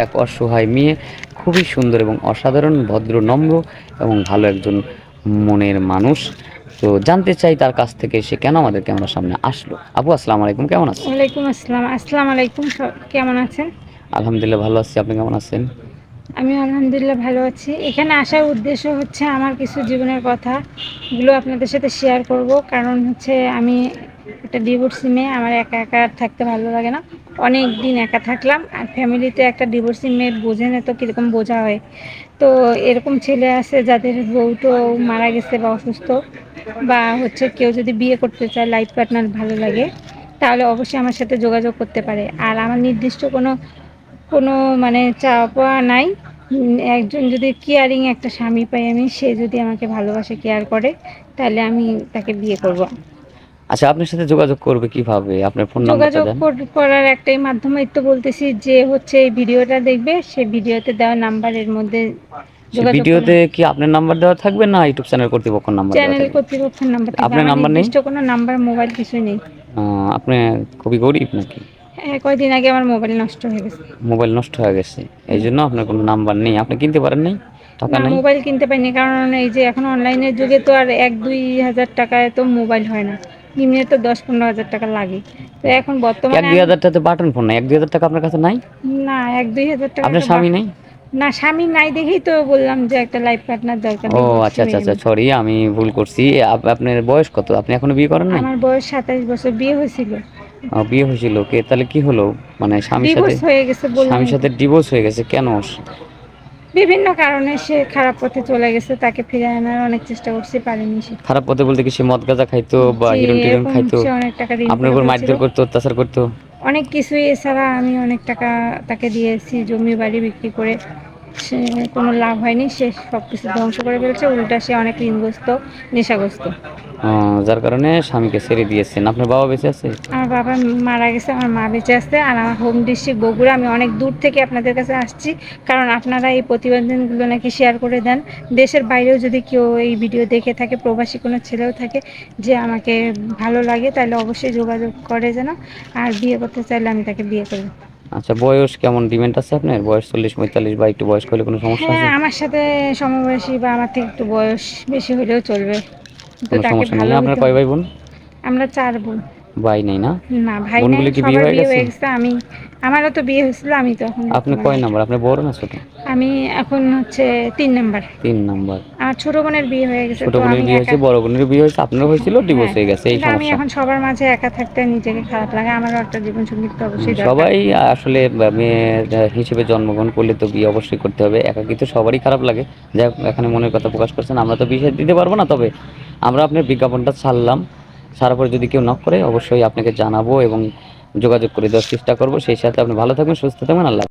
এক অসহায় মেয়ে, খুবই সুন্দর এবং অসাধারণ, ভদ্র, নম্র এবং ভালো একজন মনের মানুষ। তো জানতে চাই তার কাছ থেকে সে কেন আমাদের ক্যামেরার সামনে আসলো। আপু আসসালামু আলাইকুম, কেমন আছেন? ওয়ালাইকুম আসসালাম। আসসালামু আলাইকুম। কেমন আছেন? আলহামদুলিল্লাহ ভালো আছি, আপনি কেমন আছেন? আমি আলহামদুলিল্লাহ ভালো আছি। এখানে আসার উদ্দেশ্য হচ্ছে আমার কিছু জীবনের কথাগুলো আপনাদের সাথে শেয়ার করব। কারণ হচ্ছে আমি একটা ডিভোর্সি মেয়ে, আমার একা একা আর থাকতে ভালো লাগে না। অনেক দিন একা থাকলাম, আর ফ্যামিলিতে একটা ডিভোর্সি মেয়ে বোঝে না তো কীরকম বোঝা হয়। তো এরকম ছেলে আছে যাদের বউটো মারা গেছে বা অসুস্থ, বা হচ্ছে কেউ যদি বিয়ে করতে চায়, লাইফ পার্টনার ভালো লাগে, তাহলে অবশ্যই আমার সাথে যোগাযোগ করতে পারে। আর আমার নির্দিষ্ট কোনো কোনো মানে চাওয়া পাওয়া নাই। একজন যদি কেয়ারিং একটা স্বামী পাই আমি, সে যদি আমাকে ভালোবাসে, কেয়ার করে, তাহলে আমি তাকে বিয়ে করব। আচ্ছা, আপনার সাথে যোগাযোগ করবে কিভাবে? আপনার ফোন নাম্বারটা যোগাযোগ দেন। করার একটাই মাধ্যমই তো বলতেছি, যে হচ্ছে এই ভিডিওটা দেখবে, সে ভিডিওতে দেওয়া নাম্বারের মধ্যে সে যোগাযোগ করবে। ভিডিওতে কি আপনার নাম্বার দেওয়া থাকবে না ইউটিউব চ্যানেল কর্তৃপক্ষের নাম্বার দেওয়া চ্যানেল থাকবে? কর্তৃপক্ষের নাম্বার থাকবে, আপনার আমার নাম্বার নেই? নির্দিষ্ট কোনো নাম্বার, মোবাইল কিছুই নেই। আপনি খুবই গরিব নাকি? হ্যাঁ, কয়দিন আগে আমার মোবাইল নষ্ট হয়ে গেছে। মোবাইল নষ্ট হয়ে গেছে, এই জন্য আপনার কোনো নাম্বার নেই, আপনি কিনতে পারেন নাই, টাকা না, নাই। মোবাইল কিনতে পারিনি, কারণ এই যে এখন অনলাইনের যুগে তো আর 1-2 হাজার টাকায় তো মোবাইল হয় না। নিম্নে তো 10-15 হাজার টাকা লাগে। তো এখন এক বর্তমানে দুই আমি, হাজার টাকাতে বাটন ফোন নাই, 1-2 হাজার টাকা আপনার কাছে নাই? না, 1-2 হাজার টাকা আপনার তো স্বামী নেই? না, স্বামী নাই দেখেই তো বললাম যে একটা লাইফ পার্টনার দরকার, ও ডিভোর্সি আচ্ছা আচ্ছা মেয়ে আচ্ছা, আমি। সরি আমি ভুল করছি। আপনার বয়স কত? আপনি এখনো বিয়ে করেন নাই? আমার বয়স 27 বছর, বিয়ে হয়েছিল। বিয়ে হয়েছিল কে তাহলে কি হলো? মানে স্বামীর সাথে, ডিভোর্স হয়ে গেছে স্বামীর বললামই তো। সাথে ডিভোর্স হয়ে গেছে কেন? বিভিন্ন কারণে সে খারাপ পথে চলে গেছে, তাকে ফিরে আনার অনেক চেষ্টা করছি, পারিনি সে। খারাপ পথে বলতে কি সে মদ গাঁজা খাইতো বা যে হিরোইন টিরোইন এরকম, খাইতো? সে অনেক টাকা ঋণ আপনার করে উপর ফেলছিল, মারধর করতো, অত্যাচার করতো? অনেক কিছুই। এছাড়া আমি অনেক টাকা তাকে দিয়েছি, জমি বাড়ি বিক্রি করে, সে কোনো লাভ হয়নি, সে সব কিছু ধ্বংস করে ফেলছে। উল্টা সে অনেক ঋণগ্রস্ত, নেশাগ্রস্ত। যার কারণে স্বামীকে ছেড়ে দিয়েছেন। আপনার বাবা বেঁচে আছে? আমার বাবা মারা গেছে, আমার মা বেঁচে আছে। আর আমার হোম ডিস্ট্রিক্ট বগুড়া। আমি অনেক দূর থেকে আপনাদের কাছে আসছি, কারণ আপনারা এই প্রতিবেদনগুলো নাকি শেয়ার করে দেন। দেশের বাইরেও যদি কেউ এই ভিডিও দেখে থাকে, প্রবাসী কোনো ছেলেও থাকে, যে আমাকে ভালো লাগে, তাহলে অবশ্যই যোগাযোগ করে যেন। আর বিয়ে করতে চাইলে আমি তাকে বিয়ে করব। আচ্ছা, বয়স কেমন ডিমান্ড আছে আপনার? বয়স 40-45 বা একটু বয়স্ক হলে কোনো সমস্যা হ্যাঁ, আছে? আমার সাথে সমবয়সী বা আমার থেকে একটু বয়স বেশি হলেও চলবে, কিন্তু কোনো তাকে সমস্যা নেই। ভালো আপনার হইতে কয় হবে। ভাই বোন? আমরা 4 বোন। ভাই নেই না? না, ভাই নাই, বোনগুলি কি বিয়ে সবার হয়ে বিয়ে গেছে? হয়ে গেছে। আমারও তো বিয়ে হয়েছিল, আমি তো এখন আপনি বর্তমানে, কয় নাম্বার? আপনি বড় না ছোট? আমি এখন হচ্ছে 3 নাম্বার। 3 নাম্বার। আমার ছোট বোনের বিয়ে হয়ে গেছে, ছোট তো বোনের আমি বিয়ে একা। হয়েছে, বড় বোনের বিয়ে হয়েছে, আপনারও হয়েছিল, ডিভোর্স হ্যাঁ, হয়ে গেছে, এই কিন্তু আমি সমস্যা। এখন সবার মাঝে একা থাকতে নিজেকে খারাপ লাগে। আমারও একটা জীবন সঙ্গী তো অবশ্যই দরকার। সবাই আসলে মেয়ে হিসেবে জন্মগ্রহণ করলে তো বিয়ে অবশ্যই করতে হবে, একাকী তো সবারই খারাপ লাগে। যাই হোক, এখানে মনের কথা প্রকাশ করছেন, আমরা তো বিয়ে দিতে পারবো না, তবে আমরা আপনার বিজ্ঞাপনটা ছাড়লাম। ছাড়ার পরে যদি কেউ নক করে অবশ্যই আপনাকে জানাবো এবং যোগাযোগ করে দেওয়ার চেষ্টা করবো। সেই সাথে আপনি ভালো থাকবেন, সুস্থ থাকবেন, আল্লাহ।